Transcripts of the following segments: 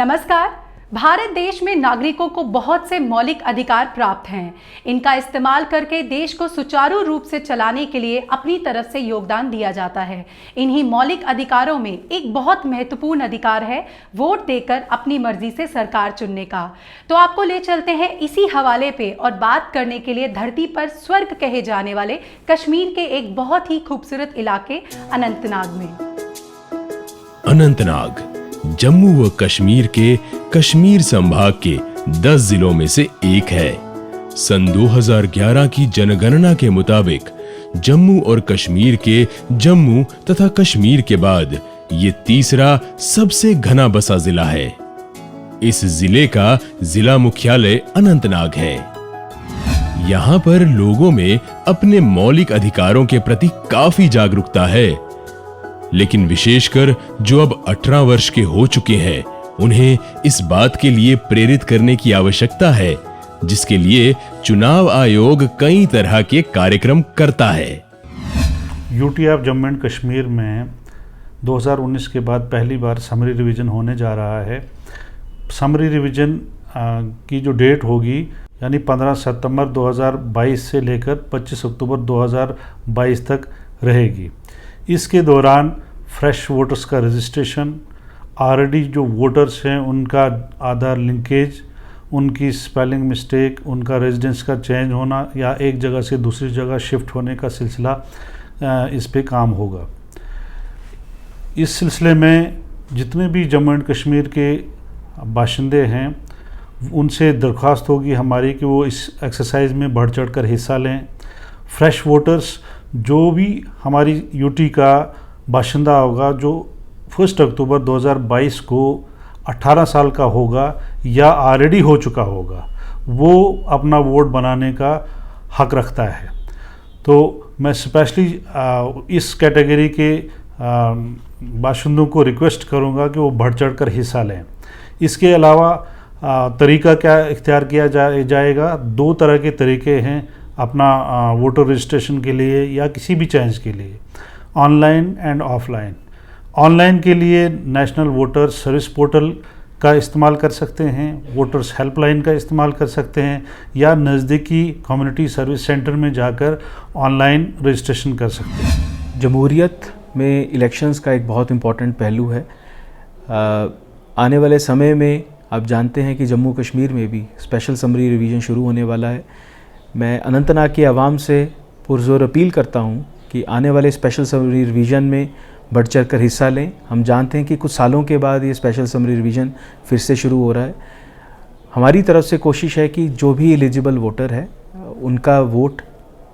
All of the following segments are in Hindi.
नमस्कार। भारत देश में नागरिकों को बहुत से मौलिक अधिकार प्राप्त हैं। इनका इस्तेमाल करके देश को सुचारू रूप से चलाने के लिए अपनी तरफ से योगदान दिया जाता है। इन्हीं मौलिक अधिकारों में एक बहुत महत्वपूर्ण अधिकार है वोट देकर अपनी मर्जी से सरकार चुनने का। तो आपको ले चलते हैं इसी हवाले पे और बात करने के लिए धरती पर स्वर्ग कहे जाने वाले कश्मीर के एक बहुत ही खूबसूरत इलाके अनंतनाग में। अनंतनाग जम्मू व कश्मीर के कश्मीर संभाग के 10 जिलों में से एक है। सन 2011 की जनगणना के मुताबिक जम्मू और कश्मीर के जम्मू तथा कश्मीर के बाद ये तीसरा सबसे घना बसा जिला है। इस जिले का जिला मुख्यालय अनंतनाग है। यहाँ पर लोगों में अपने मौलिक अधिकारों के प्रति काफी जागरूकता है, लेकिन विशेषकर जो अब 18 वर्ष के हो चुके हैं उन्हें इस बात के लिए प्रेरित करने की आवश्यकता है, जिसके लिए चुनाव आयोग कई तरह के कार्यक्रम करता है। UT of Jammu and Kashmir में 2019 के बाद पहली बार समरी रिवीजन होने जा रहा है। समरी रिवीजन की जो डेट होगी यानी 15 सितंबर 2022 से लेकर 25 अक्टूबर 2022 तक रहेगी। इसके दौरान फ्रेश वोटर्स का रजिस्ट्रेशन, ऑलरेडी जो वोटर्स हैं उनका आधार लिंकेज, उनकी स्पेलिंग मिस्टेक, उनका रेजिडेंस का चेंज होना या एक जगह से दूसरी जगह शिफ्ट होने का सिलसिला इस पे काम होगा। इस सिलसिले में जितने भी जम्मू एंड कश्मीर के बाशिंदे हैं उनसे दरख्वास्त होगी हमारी कि वो इस एक्सरसाइज में बढ़ चढ़ कर हिस्सा लें। फ्रेश वोटर्स जो भी हमारी यूटी का बाशिंदा होगा जो 1 अक्टूबर 2022 को 18 साल का होगा या ऑलरेडी हो चुका होगा, वो अपना वोट बनाने का हक रखता है। तो मैं स्पेशली इस कैटेगरी के बाशिंदों को रिक्वेस्ट करूंगा कि वो बढ़ चढ़ कर हिस्सा लें। इसके अलावा तरीका क्या इख्तियार किया जाएगा, 2 तरह के तरीके हैं अपना वोटर रजिस्ट्रेशन के लिए या किसी भी चेंज के लिए, ऑनलाइन एंड ऑफलाइन। ऑनलाइन के लिए नेशनल वोटर सर्विस पोर्टल का इस्तेमाल कर सकते हैं, वोटर्स हेल्पलाइन का इस्तेमाल कर सकते हैं या नज़दीकी कम्युनिटी सर्विस सेंटर में जाकर ऑनलाइन रजिस्ट्रेशन कर सकते हैं। जमहूरियत में इलेक्शंस का एक बहुत इम्पॉर्टेंट पहलू है। आने वाले समय में आप जानते हैं कि जम्मू कश्मीर में भी स्पेशल समरी रिवीजन शुरू होने वाला है। मैं अनंतनाग की आवाम से पुरजोर अपील करता हूं कि आने वाले स्पेशल समरी रिवीजन में बढ़ चढ़ कर हिस्सा लें। हम जानते हैं कि कुछ सालों के बाद ये स्पेशल समरी रिवीजन फिर से शुरू हो रहा है। हमारी तरफ से कोशिश है कि जो भी एलिजिबल वोटर है उनका वोट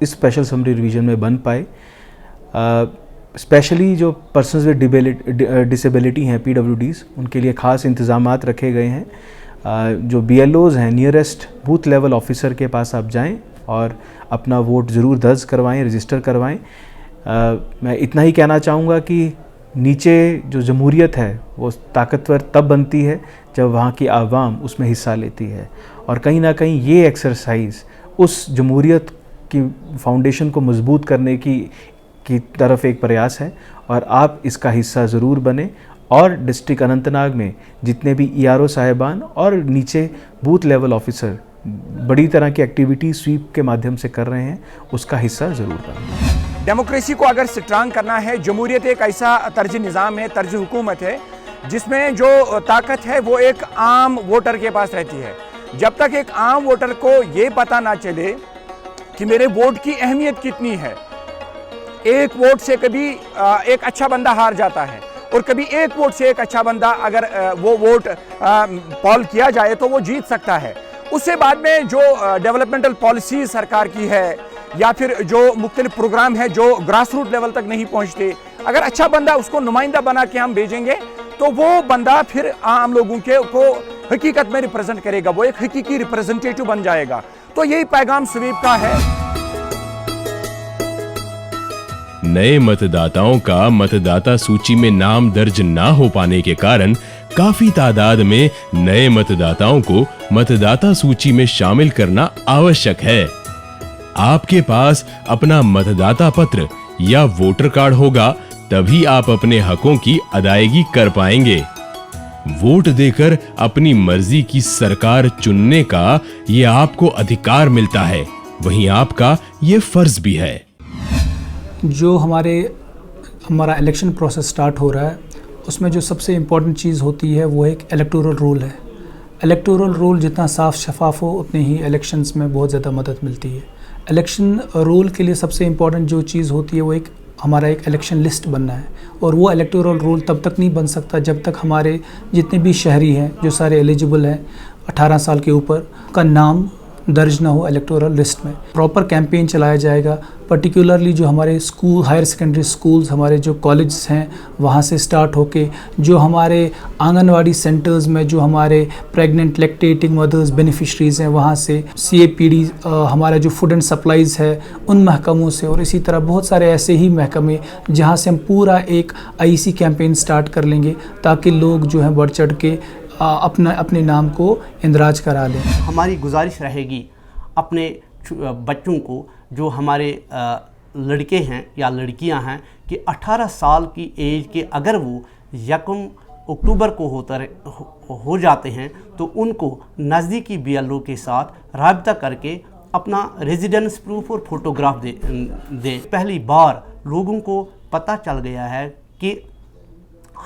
इस स्पेशल समरी रिवीजन में बन पाए। स्पेशली जो पर्सनस विद डिसेबिलिटी हैं PWDs, उनके लिए ख़ास इंतज़ामात रखे गए हैं। जो BLOs हैं, नियरेस्ट बूथ लेवल ऑफिसर के पास आप जाएं और अपना वोट ज़रूर दर्ज करवाएं, रजिस्टर करवाएं। मैं इतना ही कहना चाहूँगा कि नीचे जो जमहूरियत है वो ताकतवर तब बनती है जब वहाँ की आवाम उसमें हिस्सा लेती है, और कहीं ना कहीं ये एक्सरसाइज उस जमहूरियत की फाउंडेशन को मजबूत करने की तरफ एक प्रयास है, और आप इसका हिस्सा ज़रूर बने। और डिस्ट्रिक्ट अनंतनाग में जितने भी ERO साहिबान और नीचे बूथ लेवल ऑफिसर बड़ी तरह की एक्टिविटी स्वीप के माध्यम से कर रहे हैं, उसका हिस्सा ज़रूर बने। डेमोक्रेसी को अगर स्ट्रांग करना है, जमहूरियत एक ऐसा तर्ज निज़ाम है, तर्ज हुकूमत है जिसमें जो ताकत है वो एक आम वोटर के पास रहती है। जब तक एक आम वोटर को ये पता ना चले कि मेरे वोट की अहमियत कितनी है, एक वोट से कभी एक अच्छा बंदा हार जाता है और कभी एक वोट से एक अच्छा बंदा अगर वो वोट पॉल किया जाए तो वो जीत सकता है। उससे बाद में जो डेवलपमेंटल पॉलिसी सरकार की है या फिर जो मुख्तलिफ प्रोग्राम है जो ग्रास रूट लेवल तक नहीं पहुंचते, अगर अच्छा बंदा उसको नुमाइंदा बना के हम भेजेंगे तो वो बंदा फिर आम लोगों को हकीकत में रिप्रेजेंट करेगा, वो एक हकीकी रिप्रेजेंटेटिव बन जाएगा। तो यही पैगाम स्वीप का है। नए मतदाताओं का मतदाता सूची में नाम दर्ज ना हो पाने के कारण काफी तादाद में नए मतदाताओं को मतदाता सूची में शामिल करना आवश्यक है। आपके पास अपना मतदाता पत्र या वोटर कार्ड होगा तभी आप अपने हकों की अदायगी कर पाएंगे। वोट देकर अपनी मर्जी की सरकार चुनने का ये आपको अधिकार मिलता है, वहीं आपका ये फर्ज भी है। जो हमारा इलेक्शन प्रोसेस स्टार्ट हो रहा है, उसमें जो सबसे इम्पॉर्टेंट चीज़ होती है वो एक इलेक्टोरल रोल है। इलेक्टोरल रोल जितना साफ शफाफ हो, उतनी ही इलेक्शंस में बहुत ज़्यादा मदद मिलती है। इलेक्शन रोल के लिए सबसे इम्पॉर्टेंट जो चीज़ होती है वो हमारा एक इलेक्शन लिस्ट बनना है, और वो इलेक्टोरल रोल तब तक नहीं बन सकता जब तक हमारे जितने भी शहरी हैं जो सारे एलिजिबल हैं 18 साल के ऊपर का नाम दर्ज ना हो इलेक्टोरल लिस्ट में। प्रॉपर कैंपेन चलाया जाएगा, पर्टिकुलरली जो हमारे स्कूल, हायर सेकेंडरी स्कूल्स, हमारे जो कॉलेजेस हैं वहाँ से स्टार्ट होके जो हमारे आंगनवाड़ी सेंटर्स में जो हमारे प्रेग्नेंट लैक्टेटिंग मदर्स बेनिफिशरीज़ हैं वहाँ से, CAPD हमारा जो फूड एंड सप्लाईज़ है उन महकमों से, और इसी तरह बहुत सारे ऐसे ही महकमे जहाँ से हम पूरा एक IEC कैंपेन स्टार्ट कर लेंगे ताकि लोग जो हैं बढ़ चढ़ के अपने नाम को इंदराज करा लें। हमारी गुजारिश रहेगी अपने बच्चों को, जो हमारे लड़के हैं या लड़कियां हैं, कि 18 साल की एज के अगर वो 1 अक्टूबर को हो जाते हैं तो उनको नज़दीकी BLO के साथ राब्ता करके अपना रेजिडेंस प्रूफ और फोटोग्राफ दे। पहली बार लोगों को पता चल गया है कि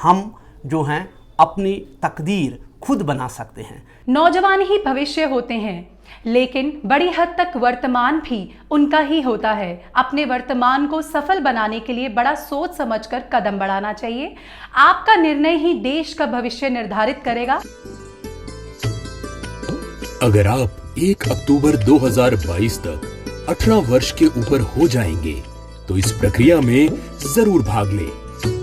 हम जो हैं अपनी तकदीर खुद बना सकते हैं। नौजवान ही भविष्य होते हैं, लेकिन बड़ी हद तक वर्तमान भी उनका ही होता है। अपने वर्तमान को सफल बनाने के लिए बड़ा सोच समझकर कदम बढ़ाना चाहिए। आपका निर्णय ही देश का भविष्य निर्धारित करेगा। अगर आप 1 अक्टूबर 2022 तक 18 वर्ष के ऊपर हो जाएंगे तो इस प्रक्रिया में जरूर भाग लें।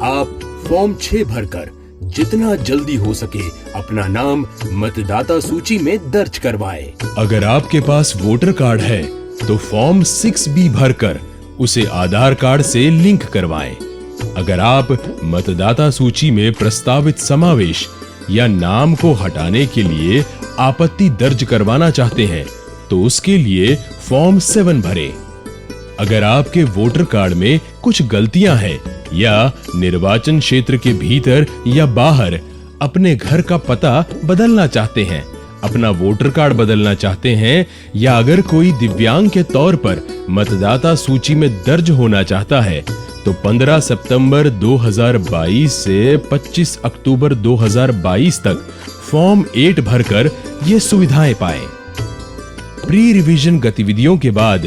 आप फॉर्म 6 भरकर जितना जल्दी हो सके अपना नाम मतदाता सूची में दर्ज करवाएं। अगर आपके पास वोटर कार्ड है तो फॉर्म 6B भरकर उसे आधार कार्ड से लिंक करवाएं। अगर आप मतदाता सूची में प्रस्तावित समावेश या नाम को हटाने के लिए आपत्ति दर्ज करवाना चाहते हैं तो उसके लिए फॉर्म 7 भरें। अगर आपके वोटर कार्ड में कुछ गलतियां हैं या निर्वाचन क्षेत्र के भीतर या बाहर अपने घर का पता बदलना चाहते हैं, अपना वोटर कार्ड बदलना चाहते हैं, या अगर कोई दिव्यांग के तौर पर मतदाता सूची में दर्ज होना चाहता है तो 15 सितंबर 2022 से 25 अक्टूबर 2022 तक फॉर्म 8 भरकर ये सुविधाएं पाएं। प्री रिवीजन गतिविधियों के बाद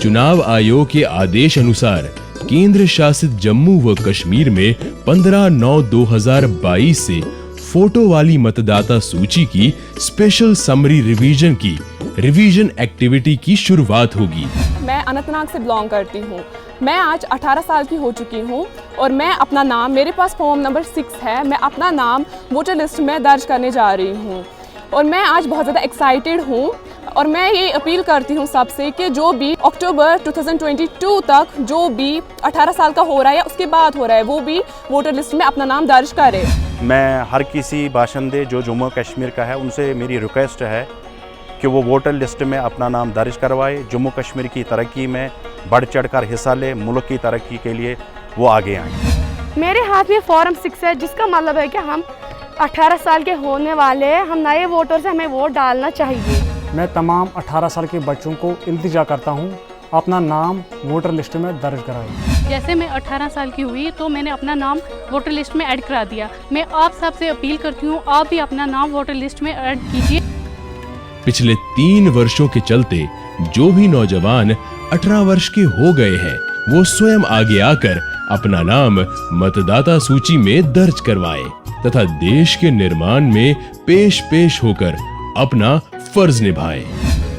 चुनाव आयोग के आदेश अनुसार केंद्र शासित जम्मू व कश्मीर में 15/9/2022 से फोटो वाली मतदाता सूची की स्पेशल समरी रिवीजन की रिवीजन एक्टिविटी की शुरुआत होगी। मैं अनंतनाग से बिलोंग करती हूँ। मैं आज 18 साल की हो चुकी हूँ और मैं अपना नाम, मेरे पास फॉर्म नंबर 6 है, मैं अपना नाम वोटर लिस्ट में दर्ज करने जा रही हूँ और मैं आज बहुत ज़्यादा एक्साइटेड हूँ। और मैं ये अपील करती हूँ सबसे कि जो भी अक्टूबर 2022 तक जो भी 18 साल का हो रहा है या उसके बाद हो रहा है वो भी वोटर लिस्ट में अपना नाम दर्ज करे। मैं हर किसी बाशिंदे जो जम्मू कश्मीर का है उनसे मेरी रिक्वेस्ट है कि वो वोटर लिस्ट में अपना नाम दर्ज करवाए, जम्मू कश्मीर की तरक्की में बढ़ चढ़कर हिस्सा ले, मुल्क की तरक्की के लिए वो आगे आएँ। मेरे हाथ में फॉर्म 6 है, जिसका मतलब है कि हम 18 साल के होने वाले हैं, हम नए वोटर से हमें वोट डालना चाहिए। मैं तमाम 18 साल के बच्चों को इल्तिजा करता हूं, अपना नाम वोटर लिस्ट में दर्ज कराएं। जैसे मैं 18 साल की हुई तो मैंने अपना नाम वोटर लिस्ट में ऐड करा दिया। मैं आप सबसे अपील करती हूं, आप भी अपना नाम वोटर लिस्ट में ऐड कीजिए। पिछले 3 वर्षों के चलते जो भी नौजवान 18 वर्ष के हो गए हैं वो स्वयं आगे आकर अपना नाम मतदाता सूची में दर्ज करवाएं तथा देश के निर्माण में पेश होकर अपना फर्ज निभाएं।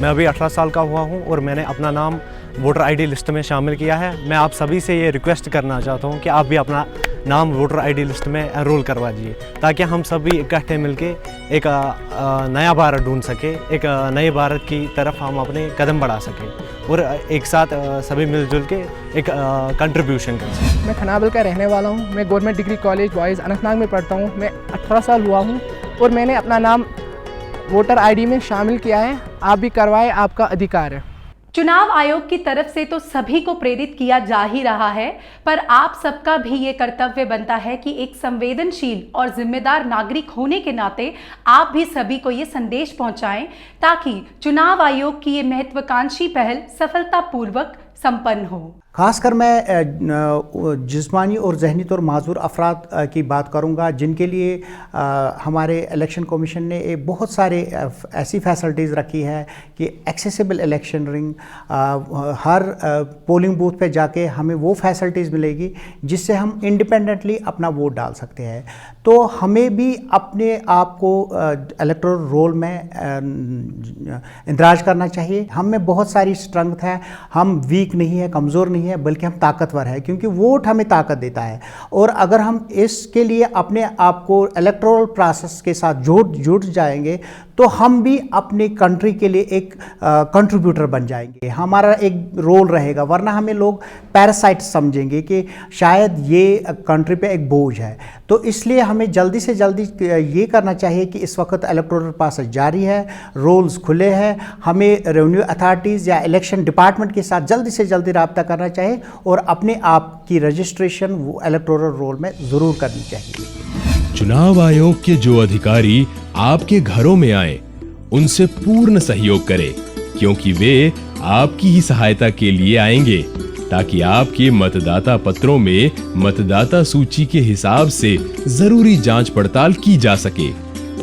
मैं अभी 18 साल का हुआ हूं और मैंने अपना नाम वोटर आईडी लिस्ट में शामिल किया है। मैं आप सभी से ये रिक्वेस्ट करना चाहता हूं कि आप भी अपना नाम वोटर आईडी लिस्ट में एनरोल करवा दीजिए ताकि हम सभी इकट्ठे मिलके एक नया भारत ढूंढ सके, एक नए भारत की तरफ हम अपने कदम बढ़ा सकें और एक साथ सभी मिलजुल के एक कंट्रीब्यूशन कर सकें। मैं खनाबल का रहने वाला हूँ। मैं government degree college boys Anantnag में पढ़ता हूँ। मैं 18 साल हुआ हूँ और मैंने अपना नाम वोटर आईडी में शामिल किया है। आप भी करवाएं, आपका अधिकार है। चुनाव आयोग की तरफ से तो सभी को प्रेरित किया जा ही रहा है, पर आप सबका भी ये कर्तव्य बनता है कि एक संवेदनशील और जिम्मेदार नागरिक होने के नाते आप भी सभी को ये संदेश पहुंचाएं ताकि चुनाव आयोग की ये महत्वाकांक्षी पहल सफलतापूर्वक संपन्न हो। खासकर मैं जिस्मानी और जहनी तौर माजूर अफराद की बात करूंगा, जिनके लिए हमारे इलेक्शन कमीशन ने बहुत सारे ऐसी फैसिलिटीज़ रखी है कि एक्सेसिबल इलेक्शन रिंग, हर पोलिंग बूथ पे जाके हमें वो फैसिलिटीज़ मिलेगी जिससे हम इंडिपेंडेंटली अपना वोट डाल सकते हैं। तो हमें भी अपने आप को इलेक्टोरल रोल में इंदराज करना चाहिए। हम में बहुत सारी स्ट्रेंथ है, हम वीक नहीं है, कमज़ोर नहीं है, बल्कि हम ताकतवर है, क्योंकि वोट हमें ताकत देता है। और अगर हम इसके लिए अपने आप को इलेक्टोरल प्रोसेस के साथ जुड़ जाएंगे तो हम भी अपनी कंट्री के लिए एक कंट्रीब्यूटर बन जाएंगे, हमारा एक रोल रहेगा। वरना हमें लोग पैरासाइट समझेंगे कि शायद ये कंट्री पे एक बोझ है। तो इसलिए हमें जल्दी से जल्दी ये करना चाहिए कि इस वक्त इलेक्टोरल प्रोसेस जारी है, रोल्स खुले हैं, हमें रेवेन्यू अथॉरिटीज़ या इलेक्शन डिपार्टमेंट के साथ जल्दी से जल्दी रब्ता करना चाहिए और अपने आप की रजिस्ट्रेशन वो इलेक्टोरल रोल में ज़रूर करनी चाहिए। चुनाव आयोग के जो अधिकारी आपके घरों में आए, उनसे पूर्ण सहयोग करें, क्योंकि वे आपकी ही सहायता के लिए आएंगे, ताकि आपके मतदाता पत्रों में मतदाता सूची के हिसाब से जरूरी जांच पड़ताल की जा सके,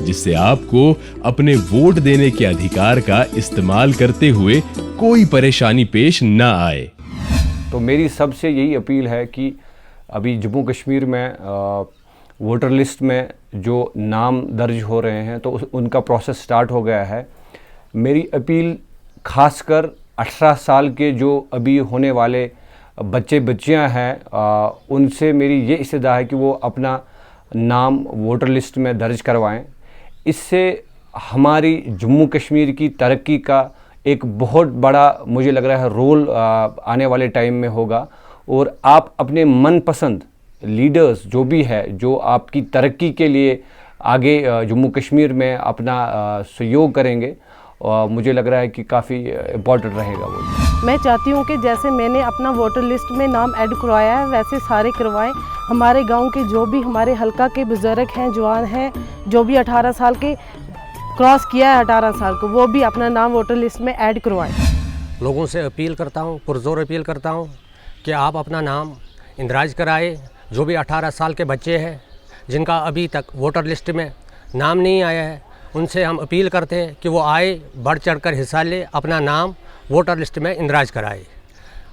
जिससे आपको अपने वोट देने के अधिकार का इस्तेमाल करते हुए कोई परेशानी पेश न आए। तो मेरी सबसे यही अपील है कि अभी जम्मू कश्मीर में वोटर लिस्ट में जो नाम दर्ज हो रहे हैं तो उनका प्रोसेस स्टार्ट हो गया है। मेरी अपील खासकर 18 साल के जो अभी होने वाले बच्चे बच्चियां हैं, उनसे मेरी ये इस्तदा है कि वो अपना नाम वोटर लिस्ट में दर्ज करवाएं। इससे हमारी जम्मू कश्मीर की तरक्की का एक बहुत बड़ा, मुझे लग रहा है, रोल आने वाले टाइम में होगा। और आप अपने मनपसंद लीडर्स जो भी है, जो आपकी तरक्की के लिए आगे जम्मू कश्मीर में अपना सहयोग करेंगे, और मुझे लग रहा है कि काफ़ी इम्पोर्टेंट रहेगा वो। मैं चाहती हूँ कि जैसे मैंने अपना वोटर लिस्ट में नाम ऐड करवाया है, वैसे सारे करवाएं। हमारे गांव के जो भी हमारे हल्का के बुज़ुर्ग हैं, जवान हैं, जो भी 18 साल के क्रॉस किया है 18 साल को, वो भी अपना नाम वोटर लिस्ट में ऐड करवाएं। लोगों से अपील करता हूँ, पुरजोर अपील करता हूँ कि आप अपना नाम इंदराज कराए। जो भी 18 साल के बच्चे हैं जिनका अभी तक वोटर लिस्ट में नाम नहीं आया है, उनसे हम अपील करते हैं कि वो आए, बढ़ चढ़कर हिस्सा ले, अपना नाम वोटर लिस्ट में इंदराज कराए।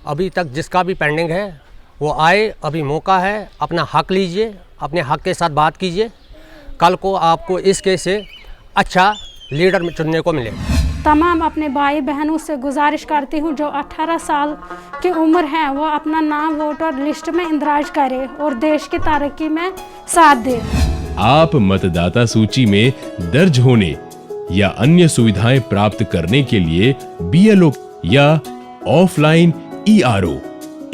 अभी तक जिसका भी पेंडिंग है वो आए, अभी मौका है, अपना हक लीजिए, अपने हक के साथ बात कीजिए। कल को आपको इस केस से अच्छा लीडर चुनने को मिले। तमाम अपने भाई बहनों से गुजारिश करती हूँ जो 18 साल की उम्र है वो अपना नाम वोटर लिस्ट में इंदराज करे और देश की तरक्की में साथ दे। आप मतदाता सूची में दर्ज होने या अन्य सुविधाएं प्राप्त करने के लिए BLO या ऑफलाइन ERO,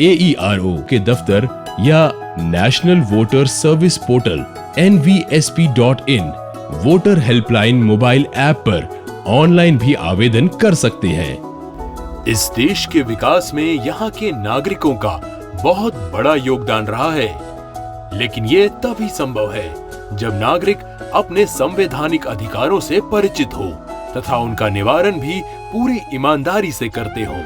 AERO के दफ्तर या national voter service portal NVSP.in voter helpline mobile app पर ऑनलाइन भी आवेदन कर सकते हैं। इस देश के विकास में यहाँ के नागरिकों का बहुत बड़ा योगदान रहा है, लेकिन ये तभी संभव है जब नागरिक अपने संवैधानिक अधिकारों से परिचित हो तथा उनका निवारण भी पूरी ईमानदारी से करते हो।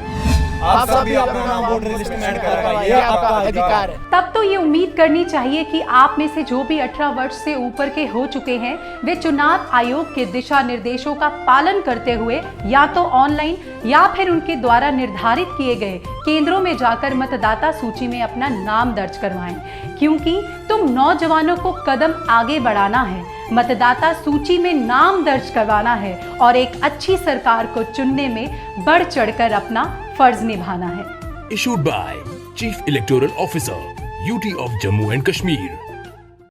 आप सभी अपना नाम वोटर लिस्ट में ऐड करवाइए, ये आपका अधिकार है। तब तो ये उम्मीद करनी चाहिए कि आप में से जो भी 18 वर्ष से ऊपर के हो चुके हैं, वे चुनाव आयोग के दिशा निर्देशों का पालन करते हुए या तो ऑनलाइन या फिर उनके द्वारा निर्धारित किए गए केंद्रों में जाकर मतदाता सूची में अपना नाम दर्ज करवाएं, क्योंकि तुम नौजवानों को कदम आगे बढ़ाना है, मतदाता सूची में नाम दर्ज करवाना है और एक अच्छी सरकार को चुनने में बढ़ चढ़कर अपना फर्ज निभाना है। Issued by Chief Electoral Officer, UT of Jammu and Kashmir.